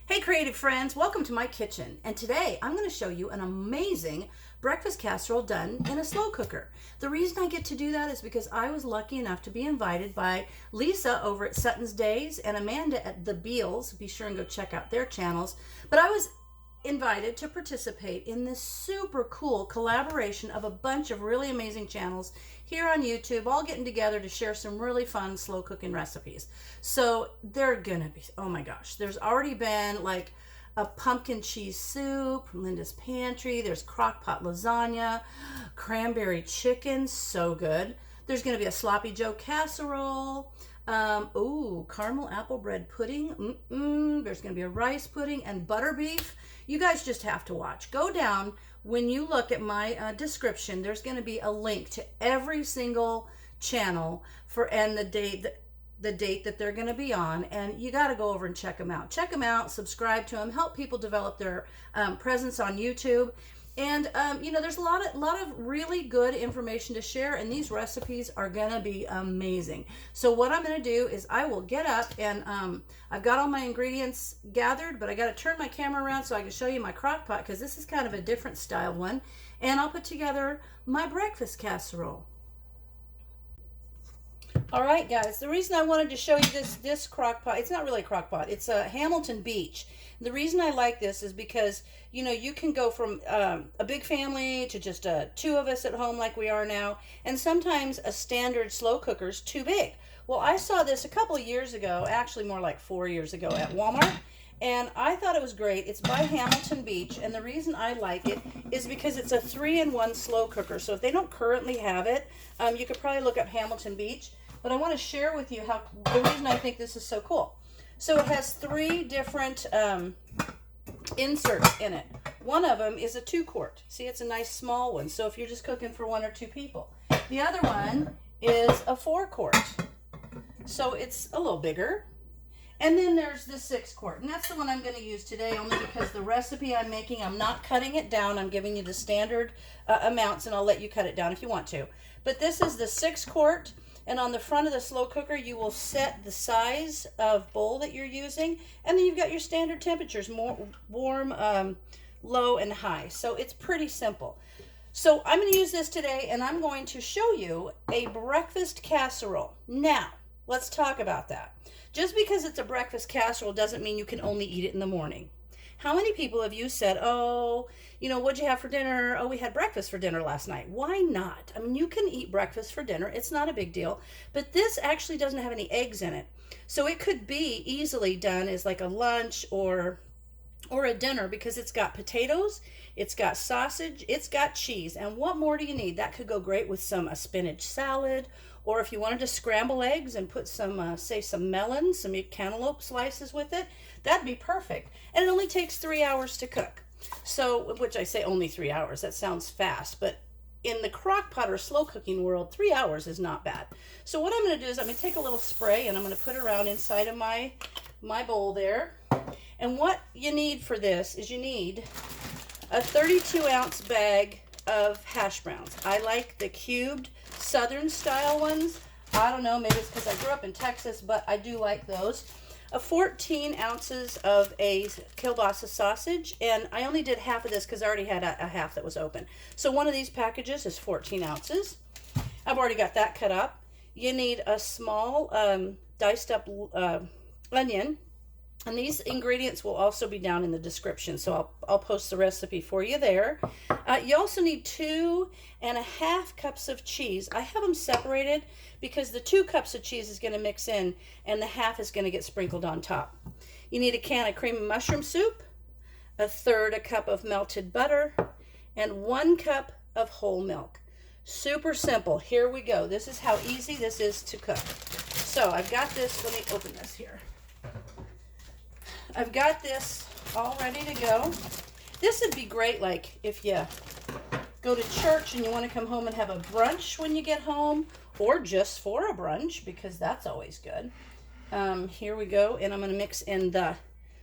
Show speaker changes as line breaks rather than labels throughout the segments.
Hey creative friends, welcome to my kitchen, and today I'm going to show you an amazing breakfast casserole done in a slow cooker. The reason I get to do that is because I was lucky enough to be invited by Lisa over at Sutton's Days and Amanda at The Beals. Be sure and go check out their channels. But I was invited to participate in this super cool collaboration of a bunch of really amazing channels here on YouTube, all getting together to share some really fun slow cooking recipes. So they're gonna be, oh my gosh, there's already been like a pumpkin cheese soup from Linda's Pantry. There's crock pot lasagna, cranberry chicken, so good. There's gonna be a sloppy joe casserole. Caramel apple bread pudding. There's going to be a rice pudding and butter beef. You guys just have to watch. Go down. When you look at my description, there's going to be a link to every single channel and the date that they're going to be on, and you got to go over and check them out. Check them out, subscribe to them, help people develop their presence on YouTube. And, there's a lot of really good information to share, and these recipes are going to be amazing. So what I'm going to do is I will get up, and I've got all my ingredients gathered, but I got to turn my camera around so I can show you my crock pot, because this is kind of a different style one. And I'll put together my breakfast casserole. All right, guys, the reason I wanted to show you this crock pot, it's not really a crock pot, it's a Hamilton Beach. The reason I like this is because, you can go from a big family to just two of us at home like we are now, and sometimes a standard slow cooker's too big. Well, I saw this a couple of years ago, actually more like 4 years ago at Walmart, and I thought it was great. It's by Hamilton Beach, and the reason I like it is because it's a 3-in-1 slow cooker. So if they don't currently have it, you could probably look up Hamilton Beach. But I want to share with you the reason I think this is so cool. So it has 3 different inserts in it. One of them is a 2-quart. See, it's a nice small one. So if you're just cooking for 1 or 2 people. The other one is a 4-quart. So it's a little bigger. And then there's the 6-quart. And that's the one I'm going to use today, only because the recipe I'm making, I'm not cutting it down. I'm giving you the standard amounts, and I'll let you cut it down if you want to. But this is the 6-quart. And on the front of the slow cooker, you will set the size of bowl that you're using. And then you've got your standard temperatures, warm, low, and high. So it's pretty simple. So I'm going to use this today, and I'm going to show you a breakfast casserole. Now, let's talk about that. Just because it's a breakfast casserole doesn't mean you can only eat it in the morning. How many people have you said, what'd you have for dinner? Oh, we had breakfast for dinner last night. Why not? I mean, you can eat breakfast for dinner. It's not a big deal. But this actually doesn't have any eggs in it. So it could be easily done as like a lunch or a dinner, because it's got potatoes, it's got sausage, it's got cheese. And what more do you need? That could go great with a spinach salad, or if you wanted to scramble eggs and put some, some melon, some cantaloupe slices with it, that'd be perfect. And it only takes 3 hours to cook. So, which I say only 3 hours, that sounds fast, but in the crock pot or slow cooking world, 3 hours is not bad. So what I'm going to do is I'm going to take a little spray, and I'm going to put it around inside of my bowl there. And what you need for this is you need a 32-ounce bag of hash browns. I like the cubed southern style ones. I don't know, maybe it's because I grew up in Texas, but I do like those. 14 ounces of a Kilbasa sausage, and I only did half of this because I already had a half that was open. So one of these packages is 14 ounces. I've already got that cut up. You need a small diced up onion. And these ingredients will also be down in the description, so I'll post the recipe for you there. You also need 2.5 cups of cheese. I have them separated because the 2 cups of cheese is going to mix in, and the half is going to get sprinkled on top. You need a can of cream and mushroom soup, 1/3 cup of melted butter, and 1 cup of whole milk. Super simple. Here we go. This is how easy this is to cook. So I've got this. Let me open this here. I've got this all ready to go. This would be great, like if you go to church and you want to come home and have a brunch when you get home, or just for a brunch, because that's always good. Here we go, and I'm going to mix in the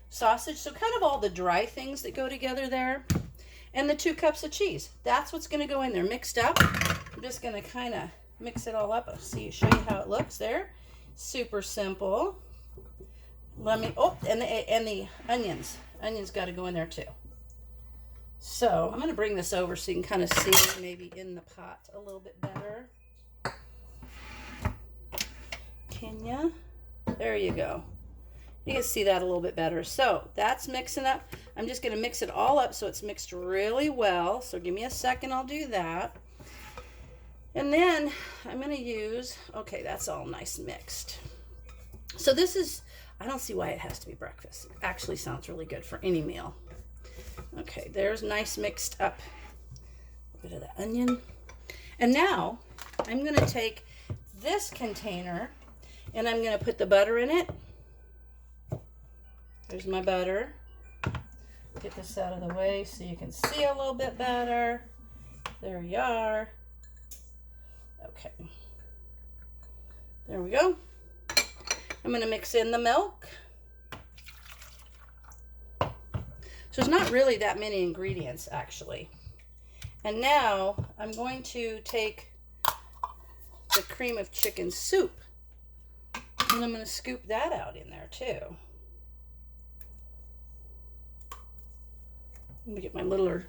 sausage, so kind of all the dry things that go together there, and the 2 cups of cheese. That's what's going to go in there mixed up. I'm just going to kind of mix it all up. I'll show you how it looks there. Super simple. Let me, oh, and the onions. Onions got to go in there too. So I'm going to bring this over so you can kind of see maybe in the pot a little bit better. Can ya? There you go. You can see that a little bit better. So that's mixing up. I'm just going to mix it all up so it's mixed really well. So give me a second, I'll do that. And then I'm going to use, okay, that's all nice mixed. So this is, I don't see why it has to be breakfast. It actually sounds really good for any meal. Okay, there's nice mixed up. A bit of the onion. And now I'm going to take this container and I'm going to put the butter in it. There's my butter. Get this out of the way so you can see a little bit better. There you are. Okay. There we go. I'm going to mix in the milk. So there's not really that many ingredients actually. And now I'm going to take the cream of chicken soup and I'm going to scoop that out in there too. Let me get my littler,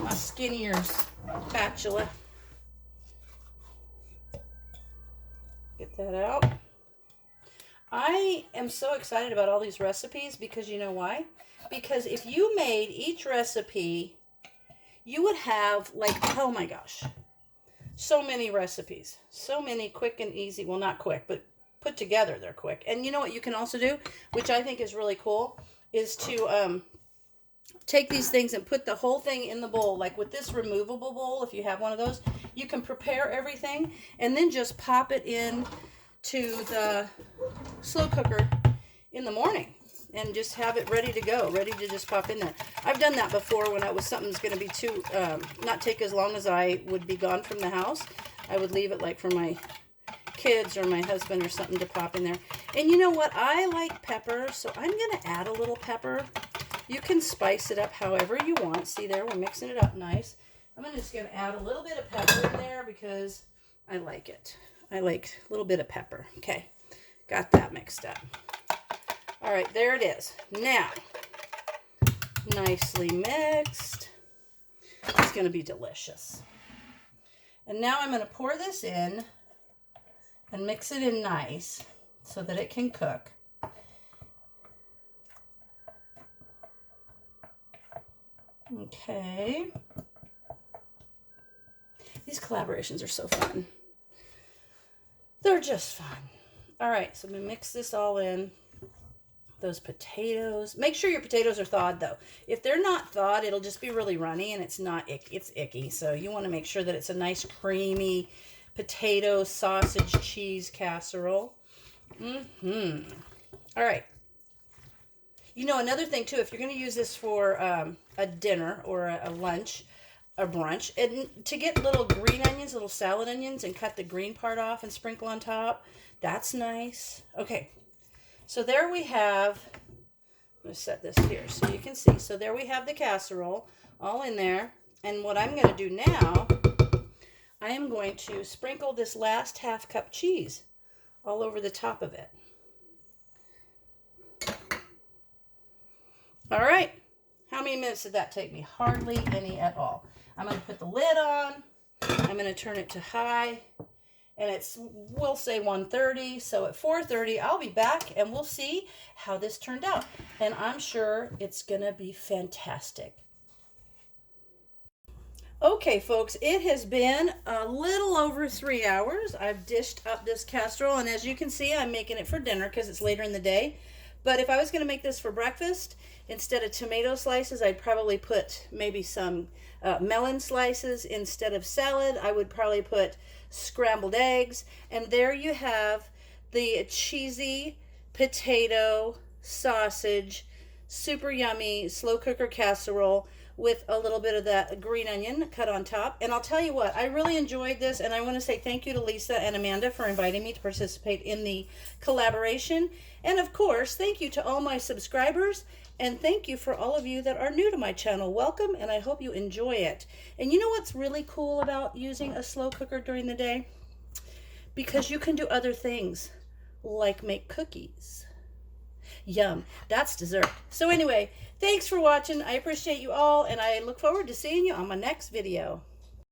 my skinnier spatula. Get that out. I am so excited about all these recipes because you know why? Because if you made each recipe, you would have like, oh my gosh, so many recipes, so many quick and easy. Well, not quick, but put together, they're quick. And you know what you can also do, which I think is really cool, is to take these things and put the whole thing in the bowl. Like with this removable bowl, if you have one of those, you can prepare everything and then just pop it in to the slow cooker in the morning and just have it ready to go, ready to just pop in there. I've done that before when something's going to be too, not take as long as I would be gone from the house. I would leave it like for my kids or my husband or something to pop in there. And you know what? I like pepper, so I'm going to add a little pepper. You can spice it up however you want. See there, we're mixing it up nice. I'm just going to add a little bit of pepper in there because I like it. I like a little bit of pepper. Okay, got that mixed up. All right, there it is. Now, nicely mixed. It's going to be delicious. And now I'm going to pour this in and mix it in nice so that it can cook. Okay. These collaborations are so fun. They're just fun. All right, so I'm going to mix this all in. Those potatoes. Make sure your potatoes are thawed, though. If they're not thawed, it'll just be really runny, and it's icky. So you want to make sure that it's a nice, creamy potato, sausage, cheese casserole. All right. You know, another thing, too, if you're going to use this for a dinner or a lunch, a brunch, and to get little green onions, little salad onions, and cut the green part off and sprinkle on top, that's nice. Okay, so there we have, I'm going to set this here so you can see. So there we have the casserole all in there. And what I'm going to do now, I am going to sprinkle this last half cup cheese all over the top of it. All right, how many minutes did that take me? Hardly any at all. I'm going to put the lid on. I'm going to turn it to high, and it's, we'll say 1:30. So at 4:30, I'll be back, and we'll see how this turned out. And I'm sure it's going to be fantastic. Okay, folks, it has been a little over 3 hours. I've dished up this casserole, and as you can see, I'm making it for dinner because it's later in the day. But if I was going to make this for breakfast, instead of tomato slices, I'd probably put maybe some melon slices. Instead of salad, I would probably put scrambled eggs. And there you have the cheesy potato sausage, super yummy slow cooker casserole with a little bit of that green onion cut on top. And I'll tell you what, I really enjoyed this, and I want to say thank you to Lisa and Amanda for inviting me to participate in the collaboration. And of course, thank you to all my subscribers, and thank you for all of you that are new to my channel. Welcome, and I hope you enjoy it. And you know what's really cool about using a slow cooker during the day? Because you can do other things, like make cookies. Yum. That's dessert. So anyway, thanks for watching. I appreciate you all, and I look forward to seeing you on my next video.